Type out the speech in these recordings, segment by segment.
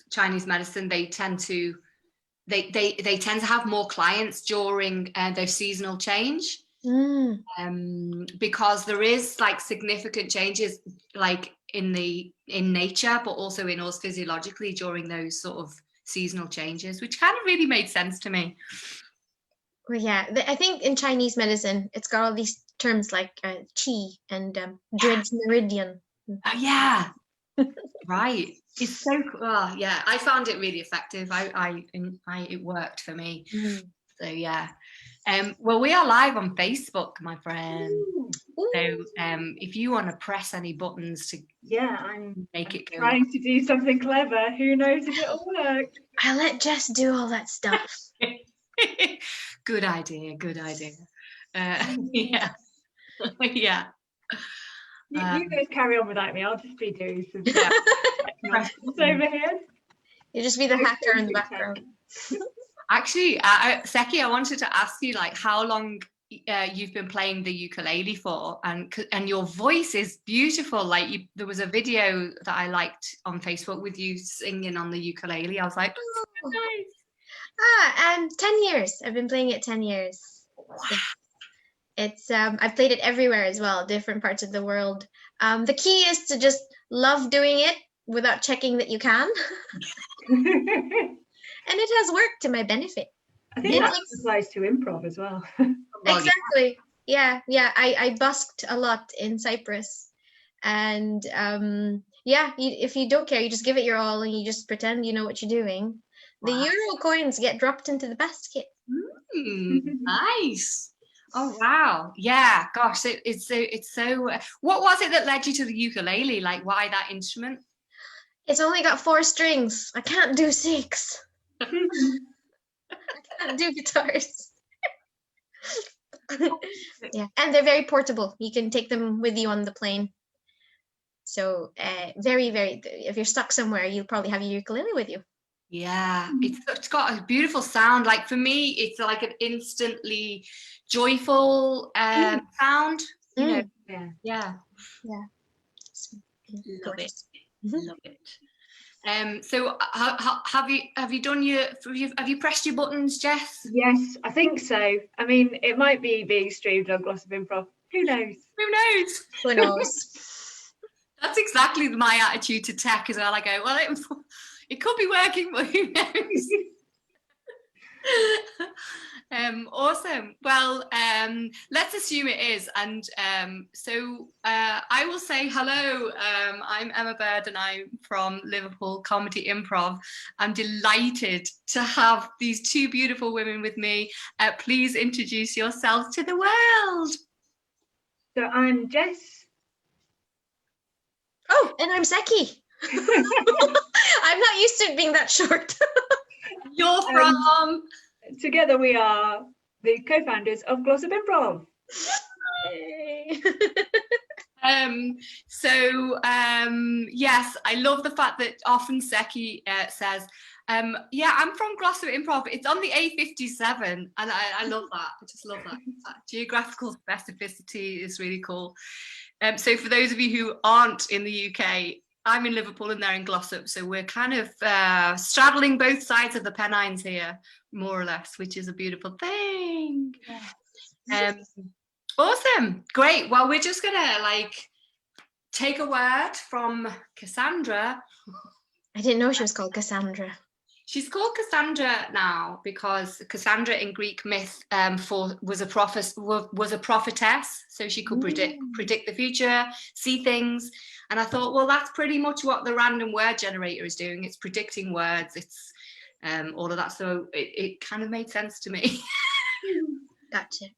Chinese medicine, they tend to have more clients during their seasonal change. Because there is like significant changes like in nature, but also in us physiologically during those sort of seasonal changes, which kind of really made sense to me. Well, yeah, I think in Chinese medicine, it's got all these terms like qi and Dred's meridian. Oh yeah, right. It's so cool. Oh, yeah, I found it really effective. It worked for me. So yeah. Well, we are live on Facebook, my friend. Ooh. So if you want to press any buttons to I'm make it go trying to do something clever. Who knows if it'll work? I'll let Jess do all that stuff. Good idea. Yeah. Yeah. You guys carry on without me. I'll just be doing some nonsense over here. You just be the hacker in the background. Actually, Sekki, I wanted to ask you like how long you've been playing the ukulele for, and your voice is beautiful. Like there was a video that I liked on Facebook with you singing on the ukulele. I was like, oh, so nice. 10 years. I've been playing it 10 years. Wow. It's I've played it everywhere as well, different parts of the world. The key is to just love doing it without checking that you can. And it has worked to my benefit. I think that applies to improv as well. Exactly. Yeah. I busked a lot in Cyprus. And if you don't care, you just give it your all and you just pretend you know what you're doing. Wow. The euro coins get dropped into the basket. Nice. Oh wow, yeah, gosh, it's so what was it that led you to the ukulele? Like, why that instrument? It's only got 4 strings. I can't do 6. I can't do guitars. Yeah, and they're very portable. You can take them with you on the plane. So very, very, if you're stuck somewhere, you'll probably have your ukulele with you. Yeah, it's got a beautiful sound. Like for me, it's like an instantly joyful sound. You know? Yeah. Love it. Love it. So have you done have you pressed your buttons, Jess? Yes, I think so. I mean, it might be being streamed on Glossop Improv. Who knows? Who knows? That's exactly my attitude to tech as well. I go, well, it could be working, but who knows? Awesome. Well, let's assume it is. And so I will say hello. I'm Emma Bird and I'm from Liverpool Comedy Improv. I'm delighted to have these 2 beautiful women with me. Please introduce yourselves to the world. So I'm Jess. Oh, and I'm Sekki. I'm not used to it being that short. You're from? Together we are the co-founders of Glossop Improv. Yay. Yes, I love the fact that often Sekki says, yeah, I'm from Glossop Improv. It's on the A57, and I love that. I just love that. Geographical specificity is really cool. So for those of you who aren't in the UK, I'm in Liverpool and they're in Glossop, so we're kind of straddling both sides of the Pennines here, more or less, which is a beautiful thing. Yeah. Awesome, great. Well, we're just gonna like take a word from Cassandra. I didn't know she was called Cassandra. She's called Cassandra now because Cassandra in Greek myth was a prophetess, so she could predict the future, see things. And I thought, well, that's pretty much what the random word generator is doing. It's predicting words. It's all of that. So it kind of made sense to me. Gotcha.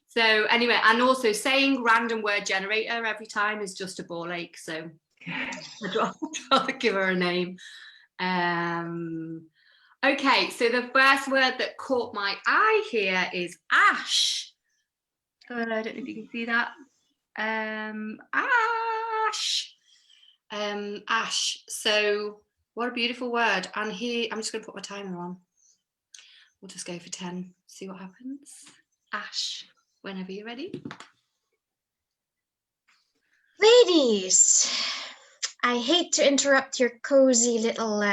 So anyway, and also saying random word generator every time is just a ball ache. So I'd rather give her a name. Okay, so the first word that caught my eye here is ash. I don't know if you can see that. Ash. Ash. So what a beautiful word. And here, I'm just going to put my timer on. We'll just go for 10, see what happens. Ash, whenever you're ready. Ladies, I hate to interrupt your cozy little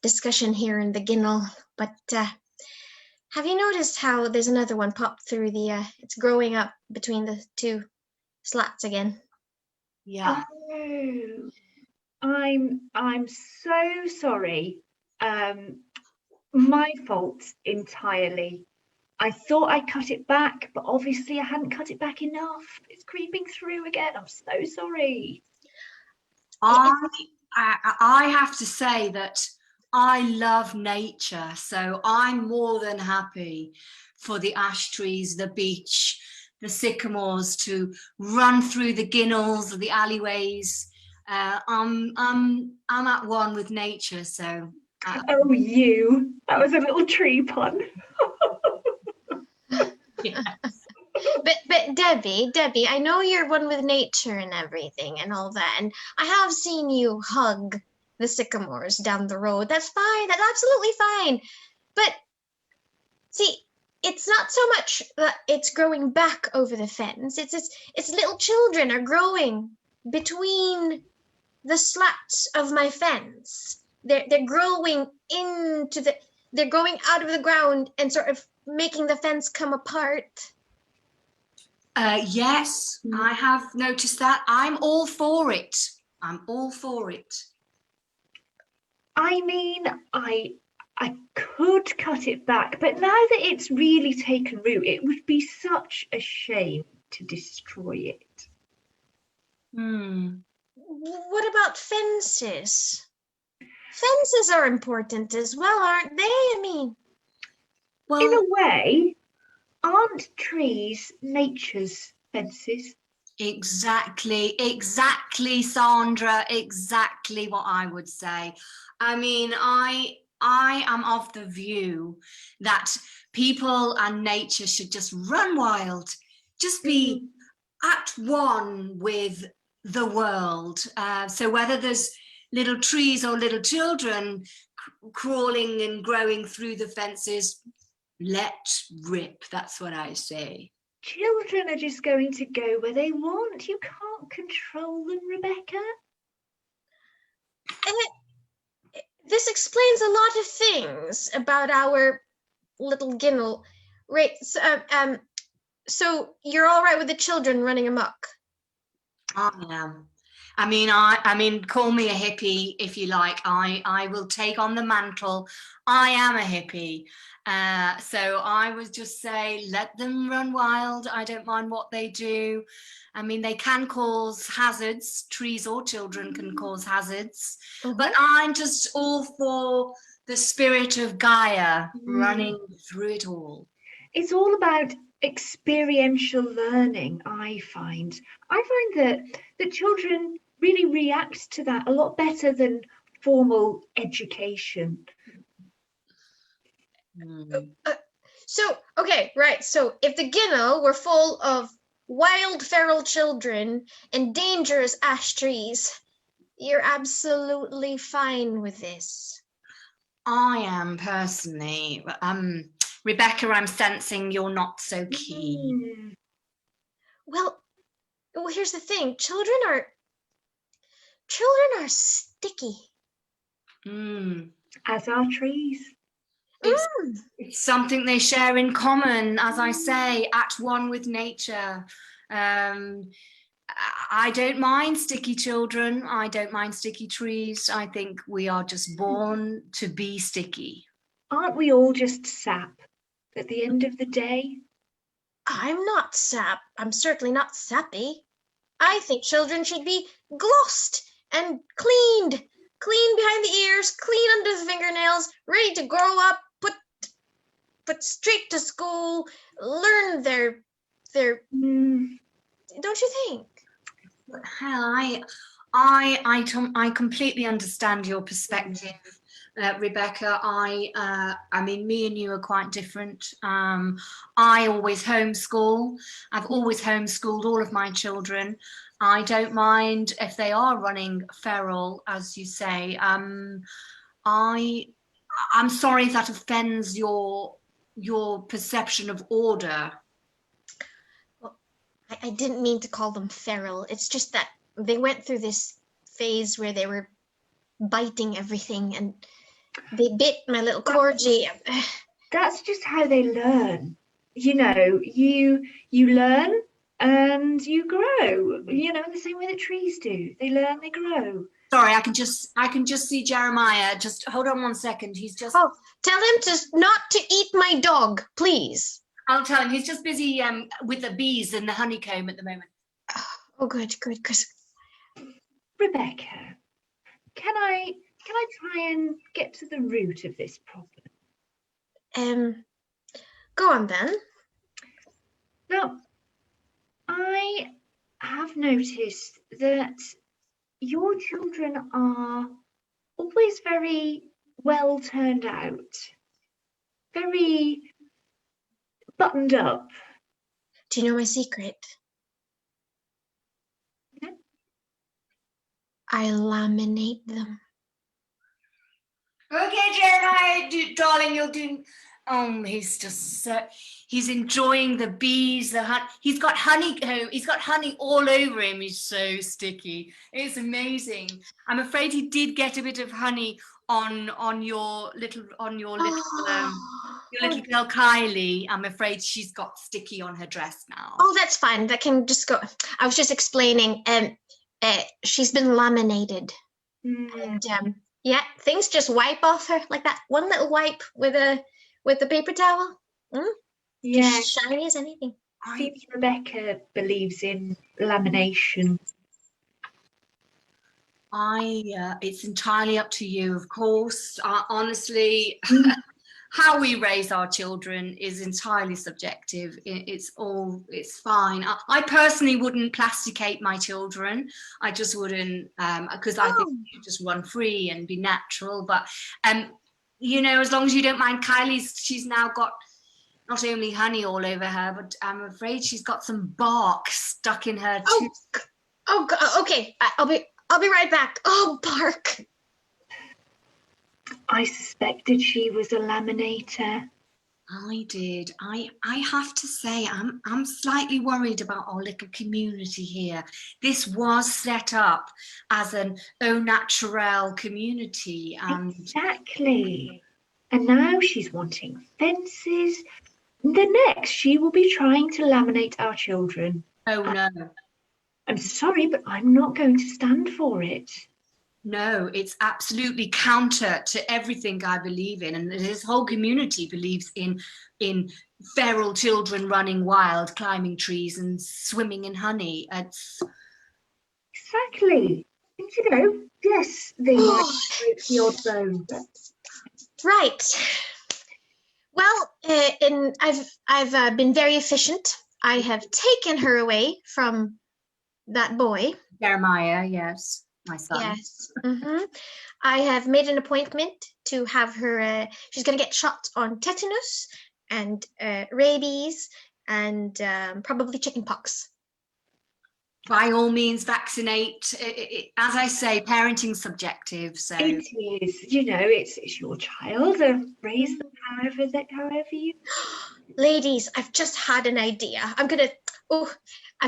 discussion here in the ginnel, but have you noticed how there's another one popped through the, it's growing up between the two slats again? Yeah. Oh, I'm so sorry. My fault entirely. I thought I cut it back, but obviously I hadn't cut it back enough. It's creeping through again. I'm so sorry. I have to say that I love nature, so I'm more than happy for the ash trees, the beach, the sycamores to run through the ginnels of the alleyways. I'm at one with nature, so. Oh, you. That was a little tree pun. Yeah. But Debbie, I know you're one with nature and everything and all that, and I have seen you hug the sycamores down the road. That's fine. That's absolutely fine. But see, it's not so much that it's growing back over the fence. It's little children are growing between the slats of my fence. They're growing into the. They're going out of the ground and sort of making the fence come apart. Yes, I have noticed that. I'm all for it. I'm all for it. I mean, I could cut it back, but now that it's really taken root, it would be such a shame to destroy it. What about fences? Fences are important as well, aren't they? I mean, Well, in a way, aren't trees nature's fences? exactly, Sandra, exactly what I would say. I mean, I am of the view that people and nature should just run wild, just be at one with the world. So whether there's little trees or little children crawling and growing through the fences, let rip, that's what I say. Children are just going to go where they want. You can't control them, Rebecca. this explains a lot of things about our little ginnel. Right, so you're all right with the children running amok? I am. I mean, call me a hippie if you like. I will take on the mantle. I am a hippie. So I would just say, let them run wild. I don't mind what they do. I mean, they can cause hazards. Trees or children can cause hazards. But I'm just all for the spirit of Gaia running through it all. It's all about experiential learning, I find. I find that children really react to that a lot better than formal education. So, okay, right. So if the ginnel were full of wild feral children and dangerous ash trees, you're absolutely fine with this. I am personally. Rebecca, I'm sensing you're not so keen. Well, here's the thing. Children are sticky. As are trees. It's something they share in common, as I say, at one with nature. I don't mind sticky children. I don't mind sticky trees. I think we are just born to be sticky. Aren't we all just sap at the end of the day? I'm not sap. I'm certainly not sappy. I think children should be glossed and cleaned. Clean behind the ears, clean under the fingernails, ready to grow up, put straight to school, learn their don't you think? Hell, I completely understand your perspective, Rebecca. I mean, me and you are quite different. I always homeschool. I've always homeschooled all of my children. I don't mind if they are running feral, as you say. I'm sorry if that offends your perception of order. Well, I didn't mean to call them feral. It's just that they went through this phase where they were biting everything, and they bit my little corgi. That's just how they learn. You know, you learn and you grow, you know, in the same way that trees do. They learn, they grow. Sorry, I can just see Jeremiah. Just hold on one second. He's just. Oh, tell him to not to eat my dog, please. I'll tell him. He's just busy with the bees and the honeycomb at the moment. Oh, good. Because Rebecca, can I try and get to the root of this problem? Go on then. Now, I have noticed that your children are always very well turned out, very buttoned up. Do you know my secret? No. I laminate them. Okay, Jeremiah, darling, you'll do. He's just he's enjoying the bees, the honey. He's got honey. He's got honey all over him. He's so sticky. It's amazing. I'm afraid he did get a bit of honey on your little your little girl Kylie. I'm afraid she's got sticky on her dress now. Oh, that's fine. That can just go. I was just explaining. She's been laminated, and yeah, things just wipe off her like that. One little wipe with the paper towel. Yeah, just shiny as anything. Seems Rebecca believes in lamination. It's entirely up to you, of course. Honestly, how we raise our children is entirely subjective. It's fine. I personally wouldn't plasticate my children. I just wouldn't, because I think you just run free and be natural. But you know, as long as you don't mind, she's now got not only honey all over her, but I'm afraid she's got some bark stuck in her too. Okay. I'll be right back. Oh, bark. I suspected she was a laminator. I did. I have to say, I'm slightly worried about our little community here. This was set up as an au naturel community, and exactly. And now she's wanting fences. The next, she will be trying to laminate our children. Oh no! I'm sorry, but I'm not going to stand for it. No, it's absolutely counter to everything I believe in, and this whole community believes in feral children running wild, climbing trees and swimming in honey. It's exactly. And, you know, yes, they might break the odd bone. Right. Well, I've been very efficient. I have taken her away from that boy. Jeremiah, yes. My son. Yes. I have made an appointment to have her. She's going to get shots on tetanus and rabies and probably chickenpox. By all means, vaccinate. As I say, parenting's subjective. So it is. You know, it's your child. Raise them however you. Ladies, I've just had an idea. I've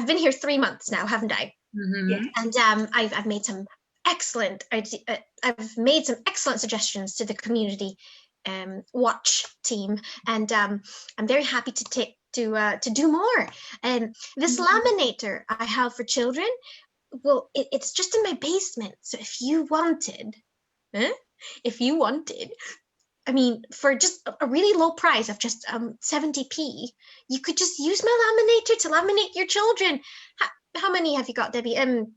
been here 3 months now, haven't I? Yes. And I've made some excellent suggestions to the community watch team, and I'm very happy to do more. And this laminator I have for children, well, it's just in my basement. So if you wanted, I mean, for just a really low price of just 70p, you could just use my laminator to laminate your children. How many have you got, Debbie? I've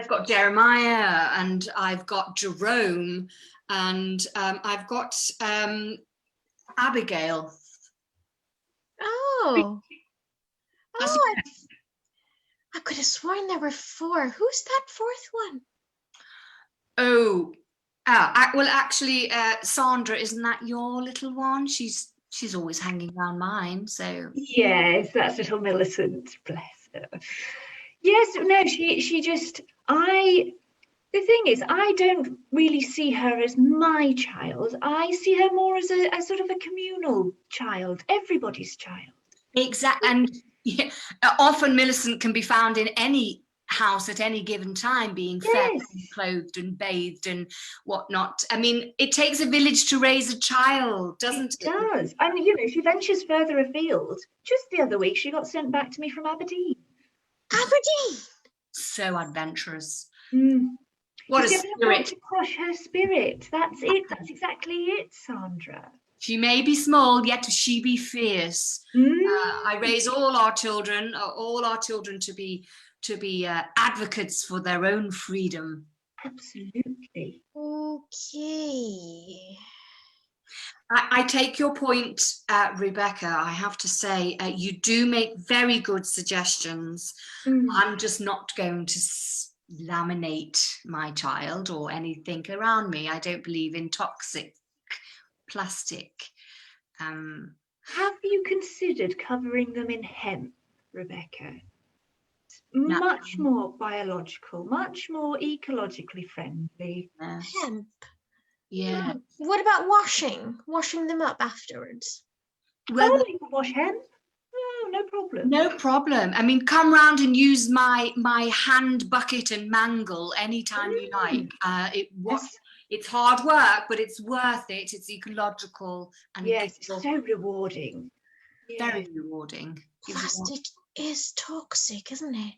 got Jeremiah, and I've got Jerome, and I've got Abigail. Oh, I could have sworn there were 4. Who's that 4th one? Well, actually, Sandra, isn't that your little one? She's always hanging around mine. So yes, that's little Millicent. Bless her. Yes, no, she just. The thing is, I don't really see her as my child. I see her more as a sort of a communal child, everybody's child. Exactly, and yeah, often Millicent can be found in any house at any given time, being fed, Yes. and clothed and bathed and whatnot. I mean, it takes a village to raise a child, doesn't it? It does. And, you know, she ventures further afield. Just the other week, she got sent back to me from Aberdeen. Aberdeen. So adventurous. Mm. What a You don't want spirit. to crush her spirit. That's it. That's exactly it, Sandra. She may be small, yet she be fierce. Mm. I raise all our children to be advocates for their own freedom. Absolutely. Okay. I take your point, Rebecca. I have to say, you do make very good suggestions. Mm. I'm just not going to laminate my child or anything around me. I don't believe in toxic plastic. Have you considered covering them in hemp, Rebecca? No. Much more biological, much more ecologically friendly. Yes. Hemp. Yeah. What about washing them up afterwards? Well, You can wash hemp. Oh, no problem. no problem. I mean, come round and use my hand bucket and mangle anytime you like. It's hard work, but it's worth it. It's ecological and Yes, it's it's so rewarding. very rewarding. Plastic is toxic, isn't it?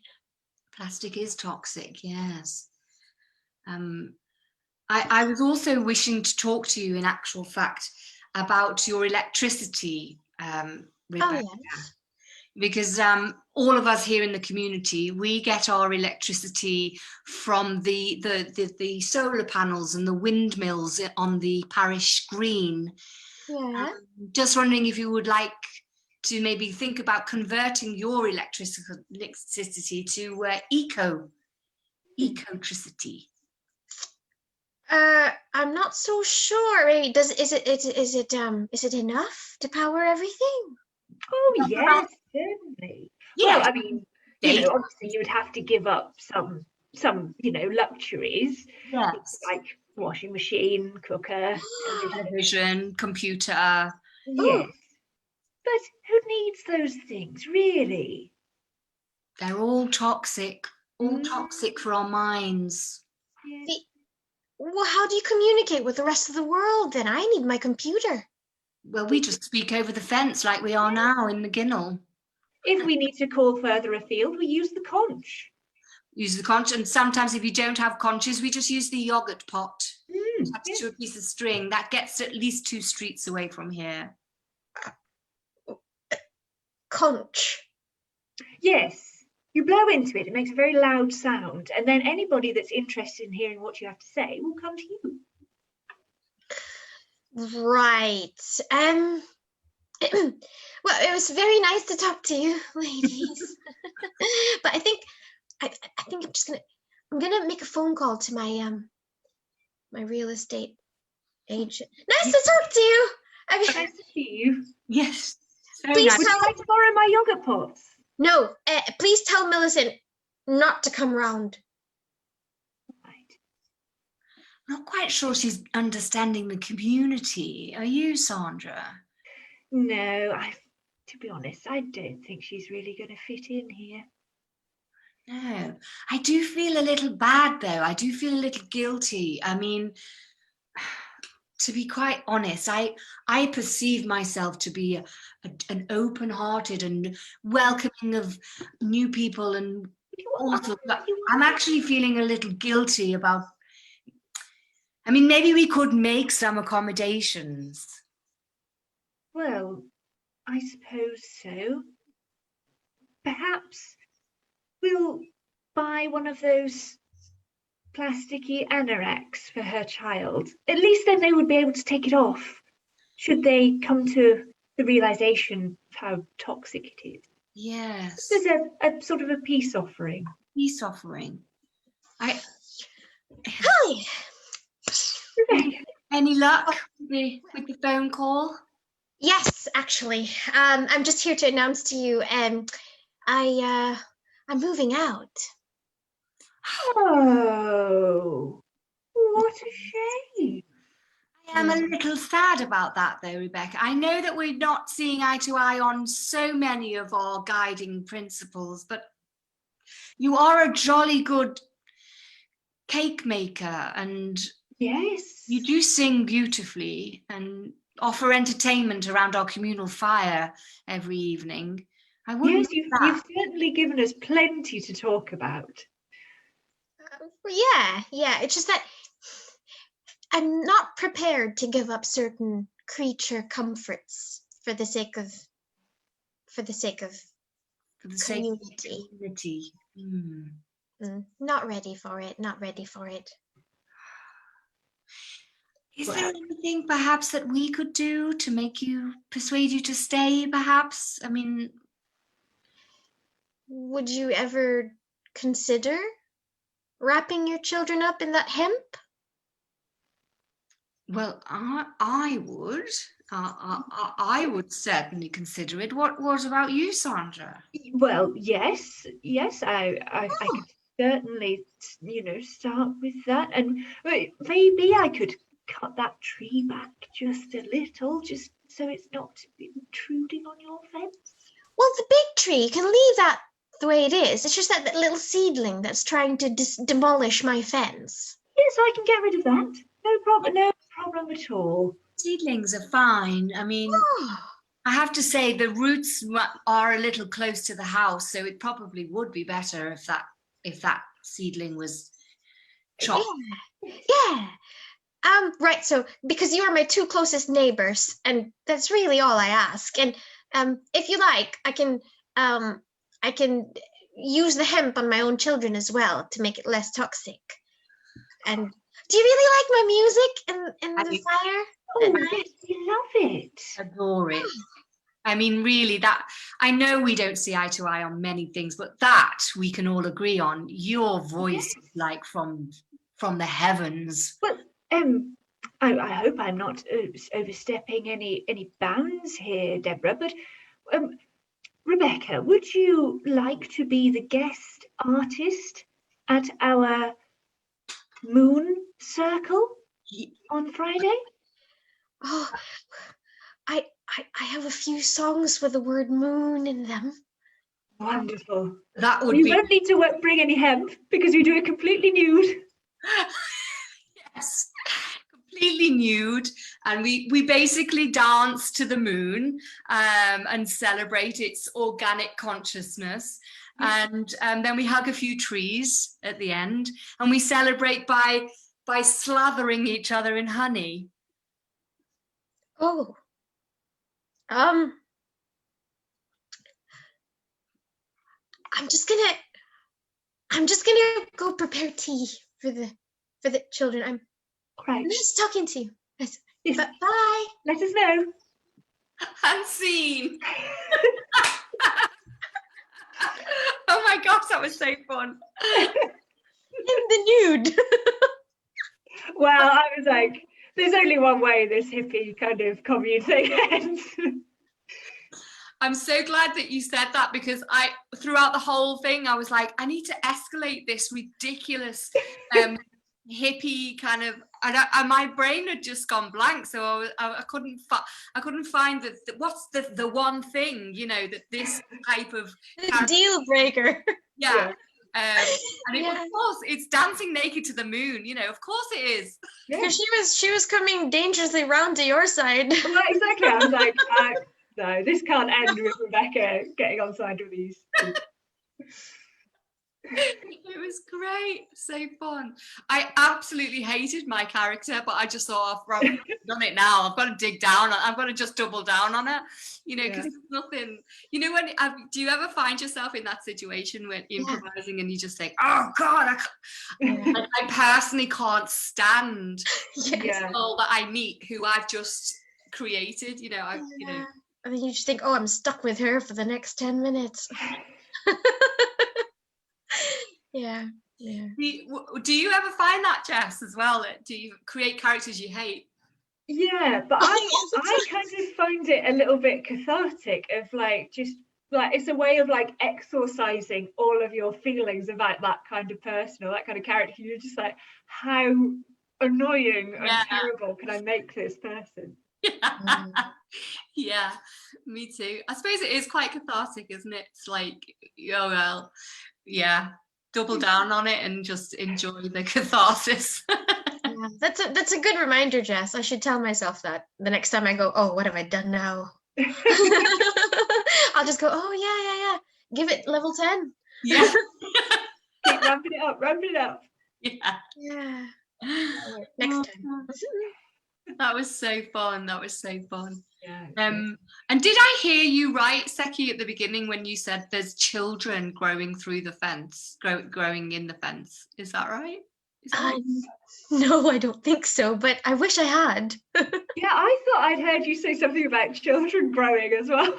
Plastic is toxic, yes. I was also wishing to talk to you, in actual fact, about your electricity, Rebecca. Oh, yes. Because all of us here in the community, we get our electricity from the solar panels and the windmills on the parish green. Yeah. Just wondering if you would like to maybe think about converting your electricity to ecotricity. I'm not so sure. Is it enough to power everything? Oh, yes, certainly. Yeah. Well, I mean, you know, obviously you would have to give up some, you know, luxuries. Yes. Like washing machine, cooker, Television, computer. Yes. But who needs those things, really? They're all toxic for our minds. Yes. Well, how do you communicate with the rest of the world then? I need my computer. Well, we just speak over the fence like we are now in the Ginnell. If we need to call further afield, we use the conch. Use the conch, and sometimes if you don't have conches, we just use the yogurt pot. Attached to a piece of string. That gets at least 2 streets away from here. Conch. Yes. You blow into it, it makes a very loud sound, and then anybody that's interested in hearing what you have to say will come to you. Right. Well, it was very nice to talk to you, ladies. But I think I'm gonna make a phone call to my my real estate agent. Nice to talk to you. Nice to see you. Yes. Please Would you like to borrow my yogurt pots? No, please tell Millicent not to come round. Right. I'm not quite sure she's understanding the community. Are you, Sandra? No, to be honest, I don't think she's really going to fit in here. No, I do feel a little bad though. I do feel a little guilty. I mean, to be quite honest, I perceive myself to be an open-hearted and welcoming of new people and also, but I'm actually feeling a little guilty about, I mean, maybe we could make some accommodations. Well, I suppose so. Perhaps we'll buy one of those plasticky anoraks for her child. At least then they would be able to take it off, should they come to the realization of how toxic it is. Yes. This is a sort of a peace offering. Peace offering. Hi. Any luck with the phone call? Yes, actually. I'm just here to announce to you, I'm moving out. Oh, what a shame. I am a little sad about that though, Rebecca. I know that we're not seeing eye to eye on so many of our guiding principles, but you are a jolly good cake maker, and Yes. you do sing beautifully and offer entertainment around our communal fire every evening. I wouldn't Yes, miss you've that. certainly given us plenty to talk about. Yeah. It's just that I'm not prepared to give up certain creature comforts for the sake of For the sake of community. community. Not ready for it. Not ready for it. Is Well, there anything perhaps that we could do to persuade you to stay, perhaps? I mean, Would you ever consider wrapping your children up in that hemp? well, I would. I would certainly consider it. What about you, Sandra? well, yes, I Oh, could certainly, start with that, and maybe I could cut that tree back just a little, just so it's not intruding on your fence. well, the big tree, you can leave that the way it is. It's just that little seedling that's trying to demolish my fence. Yes, I can get rid of that. No problem at all. Seedlings are fine. I mean, Oh, I have to say the roots are a little close to the house, so it probably would be better if that seedling was chopped. yeah. Right, so because you are my two closest neighbors, and that's really all I ask. And if you like, I can use the hemp on my own children as well to make it less toxic. And do you really like my music and the fire? Oh, yes, we love it. Adore it. I mean, really, I know we don't see eye to eye on many things, but that we can all agree on. Your voice is like from the heavens. Well, I hope I'm not overstepping any bounds here, Deborah. But Rebecca, would you like to be the guest artist at our moon circle on Friday? Oh, I have a few songs with the word moon in them. Wonderful. That would You be won't need to bring any hemp because we do it completely nude. yes, completely nude, and we basically dance to the moon and celebrate its organic consciousness. And then we hug a few trees at the end, and we celebrate by slathering each other in honey. Oh, I'm just gonna go prepare tea for the children. I'm Right. nice talking to you. Nice. Yes. Bye. Let us know. And scene. Oh my gosh, that was so fun. In the nude. Well, I was like, there's only one way this hippie kind of commune thing ends. I'm so glad that you said that, because throughout the whole thing, I was like, I need to escalate this ridiculous hippie kind of, and my brain had just gone blank, so I couldn't find what's the one thing, that this type of The deal breaker. yeah. Yeah. Of course, it's dancing naked to the moon. Of course it is. Yeah. Because she was coming dangerously round to your side. Well, exactly. I was like, no, this can't end with Rebecca getting on side with these. It was great, so fun. I absolutely hated my character, but I just thought, I've done it now. I've got to dig down. I've got to just double down on it, because it's nothing. When do you ever find yourself in that situation when improvising and you just think, oh God, I personally can't stand the soul that I meet who I've just created. And then you just think, oh, I'm stuck with her for the next 10 minutes. Yeah. Do you ever find that, Jess, as well? Do you create characters you hate? Yeah, but I kind of find it a little bit cathartic of it's a way of exorcising all of your feelings about that kind of person or that kind of character. You're just like, how annoying and terrible can I make this person? Yeah, me too. I suppose it is quite cathartic, isn't it? It's like, oh well, yeah. double down on it and just enjoy the catharsis. Yeah, that's a good reminder, Jess. I should tell myself that the next time I go, oh, what have I done now? I'll just go, oh yeah. Give it level 10. Yeah. Keep ramping it up. Yeah. Yeah. Next time. That was so fun. Yeah. And did I hear you right, Sekki, at the beginning when you said there's children growing through the fence, growing in the fence? Is that right? No, I don't think so, but I wish I had. Yeah, I thought I'd heard you say something about children growing as well.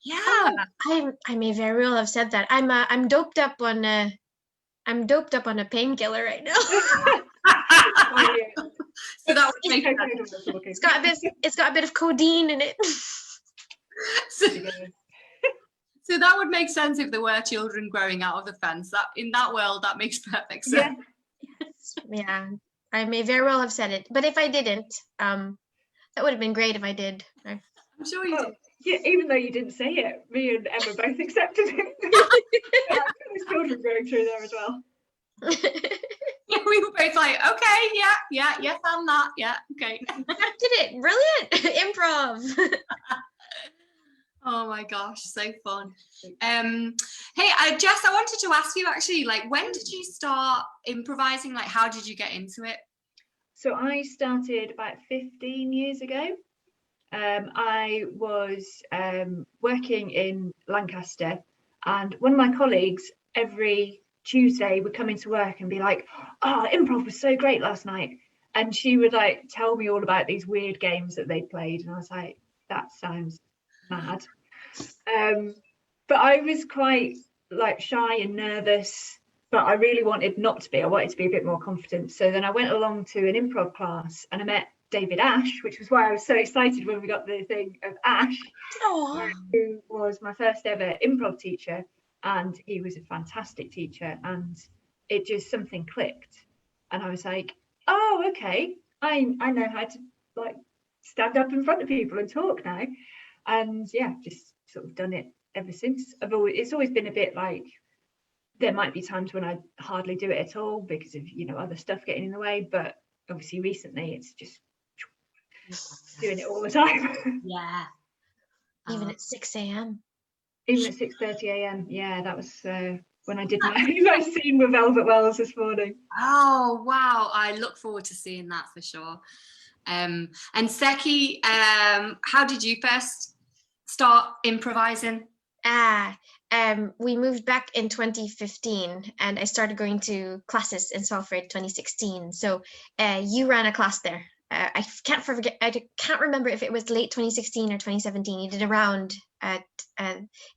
Yeah. I may very well have said that. I'm doped up on a painkiller right now. Oh, yeah. So that would make sense. It's got a bit of codeine in it. So that would make sense if there were children growing out of the fence. That in that world, that makes perfect sense. Yeah, I may very well have said it, but if I didn't, that would have been great if I did. I'm sure you did. Yeah, even though you didn't say it, me and Emma both accepted it. There's children growing through there as well. Yeah, we were both like, okay, yeah, yes, I'm that, yeah, okay. I did it, brilliant, improv. Oh my gosh, so fun. Hey, Jess, I wanted to ask you actually, like, when did you start improvising? Like, how did you get into it? So I started about 15 years ago. I was working in Lancaster, and one of my colleagues every Tuesday would come into work and be like, oh, improv was so great last night. And she would like tell me all about these weird games that they played. And I was like, that sounds mad. But I was quite like shy and nervous, but I really wanted not to be. I wanted to be a bit more confident. So then I went along to an improv class and I met David Ash, which was why I was so excited when we got the thing of Ash, who was my first ever improv teacher. And he was a fantastic teacher, and it just something clicked. And I was like, oh, okay, I know how to like stand up in front of people and talk now. And yeah, just sort of done it ever since. It's always been a bit like, there might be times when I hardly do it at all because of, you know, other stuff getting in the way. But obviously recently it's just doing it all the time. Yeah. Even at 6 a.m. Even at 6:30 a.m. Yeah, that was when I did my scene with Velvet Wells this morning. Oh, wow. I look forward to seeing that for sure. And Sekki, how did you first start improvising? We moved back in 2015 and I started going to classes in Salford 2016. So you ran a class there. I can't remember if it was late 2016 or 2017. You did a round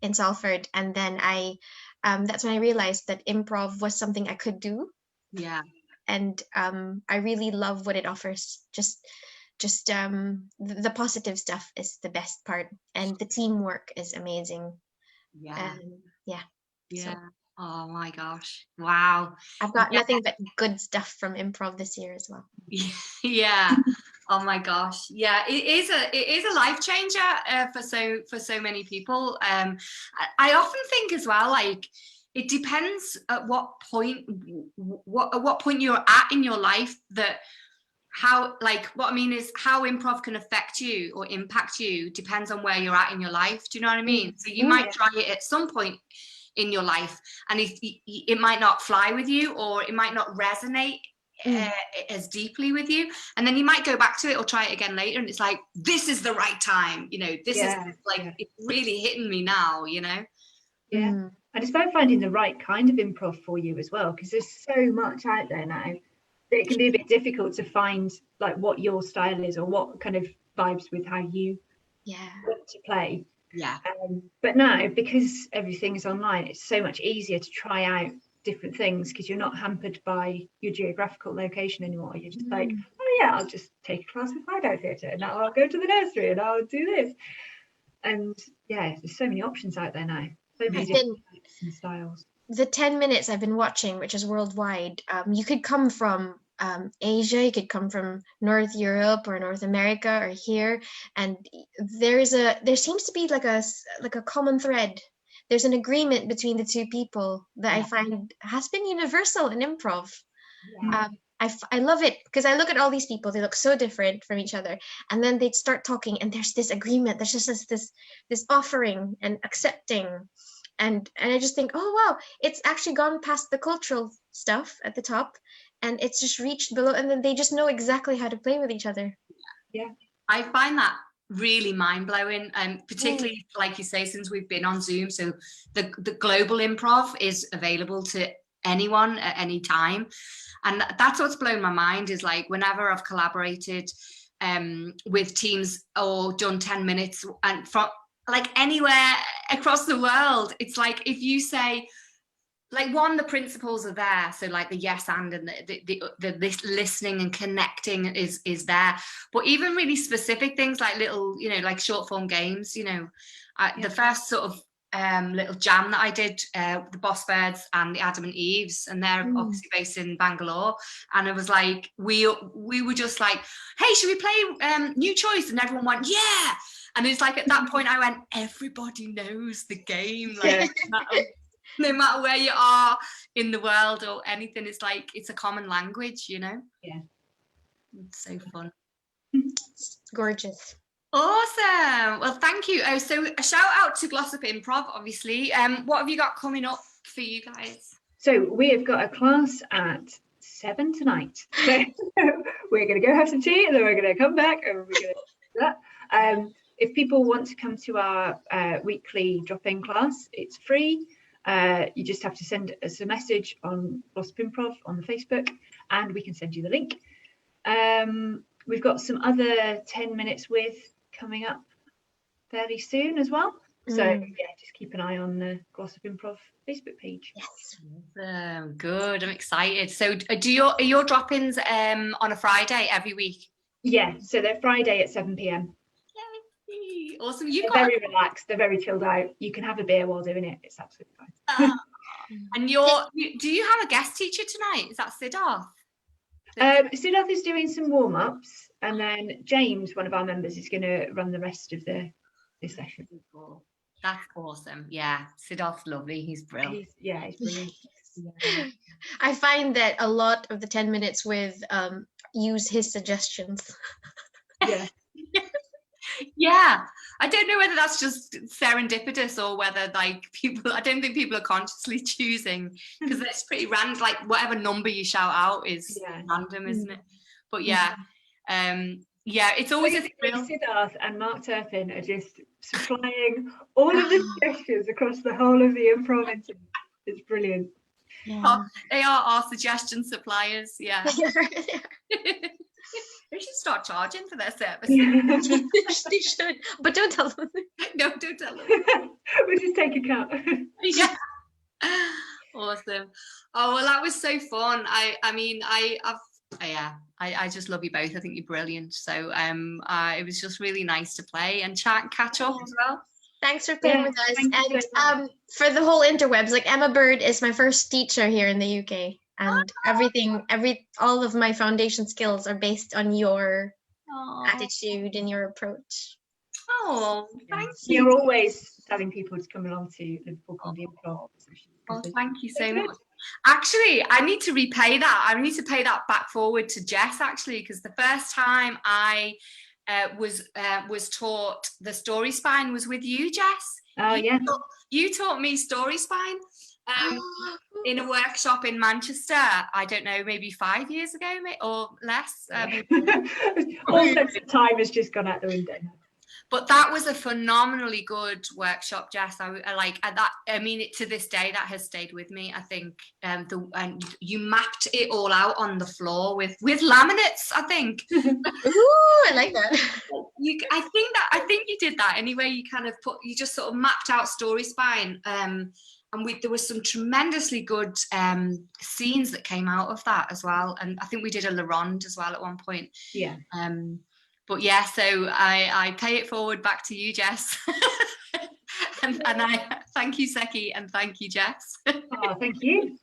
in Salford, and then that's when I realized that improv was something I could do. Yeah. And I really love what it offers. Just the positive stuff is the best part, and the teamwork is amazing. Yeah. Yeah. Yeah. So, oh my gosh. Wow. I've got nothing but good stuff from improv this year as well. Yeah. Oh my gosh. Yeah, it is a life changer for so many people. I often think as well, like, it depends at what point you're at in your life, that how, like, what I mean is how improv can affect you or impact you depends on where you're at in your life. Do you know what I mean? So you might try it at some point in your life, and it might not fly with you, or it might not resonate as deeply with you, and then you might go back to it or try it again later, and it's like, this is the right time, you know, this is like it's really hitting me now, you know. And it's about finding the right kind of improv for you as well, because there's so much out there now that it can be a bit difficult to find like what your style is or what kind of vibes with how you want to play. But now, because everything is online, it's so much easier to try out different things because you're not hampered by your geographical location anymore. You're just like, oh yeah, I'll just take a class with Fido Theatre, and now I'll go to the nursery and I'll do this. And yeah, there's so many options out there now, so many different types and styles. The 10 minutes I've been watching, which is worldwide, you could come from Asia, you could come from North Europe or North America or here, and there seems to be like a common thread there's an agreement between the two people that I Yeah. find has been universal in improv. Yeah. I love it because I look at all these people, they look so different from each other, and then they start talking and there's this agreement, there's just this offering and accepting, and I just think, oh wow, it's actually gone past the cultural stuff at the top and it's just reached below, and then they just know exactly how to play with each other. Yeah. I find that really mind-blowing, and particularly like you say, since we've been on Zoom, so the global improv is available to anyone at any time, and that's what's blown my mind, is like whenever I've collaborated with teams or done 10 minutes and from like anywhere across the world, it's like if you say, like, one, the principles are there, so like the yes and the this listening and connecting is there, but even really specific things like little, you know, like short form games, you know, the first sort of little jam that I did, the Boss Birds and the Adam and Eves, and they're obviously based in Bangalore, and it was like we were just like, hey, should we play New Choice? And everyone went, yeah. And it's like at that point I went, everybody knows the game, like no matter where you are in the world or anything, it's like it's a common language, you know. Yeah, it's so fun. It's gorgeous. Awesome. Well, thank you. Oh, so a shout out to Glossop Improv, obviously. What have you got coming up for you guys? so we have got a class at 7 tonight. So we're going to go have some tea and then we're going to come back and we're going to do that. If people want to come to our weekly drop-in class, it's free. You just have to send us a message on Glossop Improv on the Facebook and we can send you the link. We've got some other 10 minutes with coming up fairly soon as well. So yeah, just keep an eye on the Glossop Improv Facebook page. Yes. Good. I'm excited. So are your drop-ins on a Friday every week? Yeah, so they're Friday at 7 p.m. Yay. Awesome. They're very relaxed, they're very chilled out. You can have a beer while doing it, it's absolutely fine. And do you have a guest teacher tonight? Is that Siddharth? Siddharth is doing some warm-ups, and then James, one of our members, is going to run the rest of this session. That's awesome. Yeah, Siddharth's lovely. He's brilliant. He's brilliant. Yeah. I find that a lot of the 10 minutes with use his suggestions. Yeah. Yeah, I don't know whether that's just serendipitous or whether like people, I don't think people are consciously choosing, because it's pretty random, like whatever number you shout out is random, isn't it? But yeah, it's always a thrill. Siddharth and Mark Turpin are just supplying all of the suggestions across the whole of the improv. It's brilliant. Yeah. They are our suggestion suppliers. Yeah. They should start charging for their service. They should, but don't tell them. No, don't tell them. We'll just take a cut. Yeah. Awesome. Oh well, that was so fun. I just love you both. I think you're brilliant. So it was just really nice to play and chat and catch up as well. Thanks for playing with us. And for the whole interwebs, like Emma Bird is my first teacher here in the UK. And all of my foundation skills are based on your attitude and your approach. Oh, thank you. You're always telling people to come along to Liverpool Comedy Improv. Well, thank you so much. Actually, I need to repay that. I need to pay that back forward to Jess, actually, because the first time I was taught the story spine was with you, Jess. Oh, yeah. You taught me story spine. In a workshop in Manchester, I don't know, maybe 5 years ago or less. All sense of time has just gone out the window. But that was a phenomenally good workshop, Jess. I like that. I mean, to this day, that has stayed with me. I think and you mapped it all out on the floor with laminates. I think. Ooh, I like that. I think you did that anyway. You just sort of mapped out story spine. And there was some tremendously good scenes that came out of that as well. And I think we did a La Ronde as well at one point. Yeah. But yeah, so I pay it forward back to you, Jess. and I thank you, Sekki, and thank you, Jess. Oh, thank you.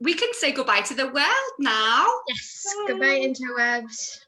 We can say goodbye to the world now. Yes, goodbye interwebs.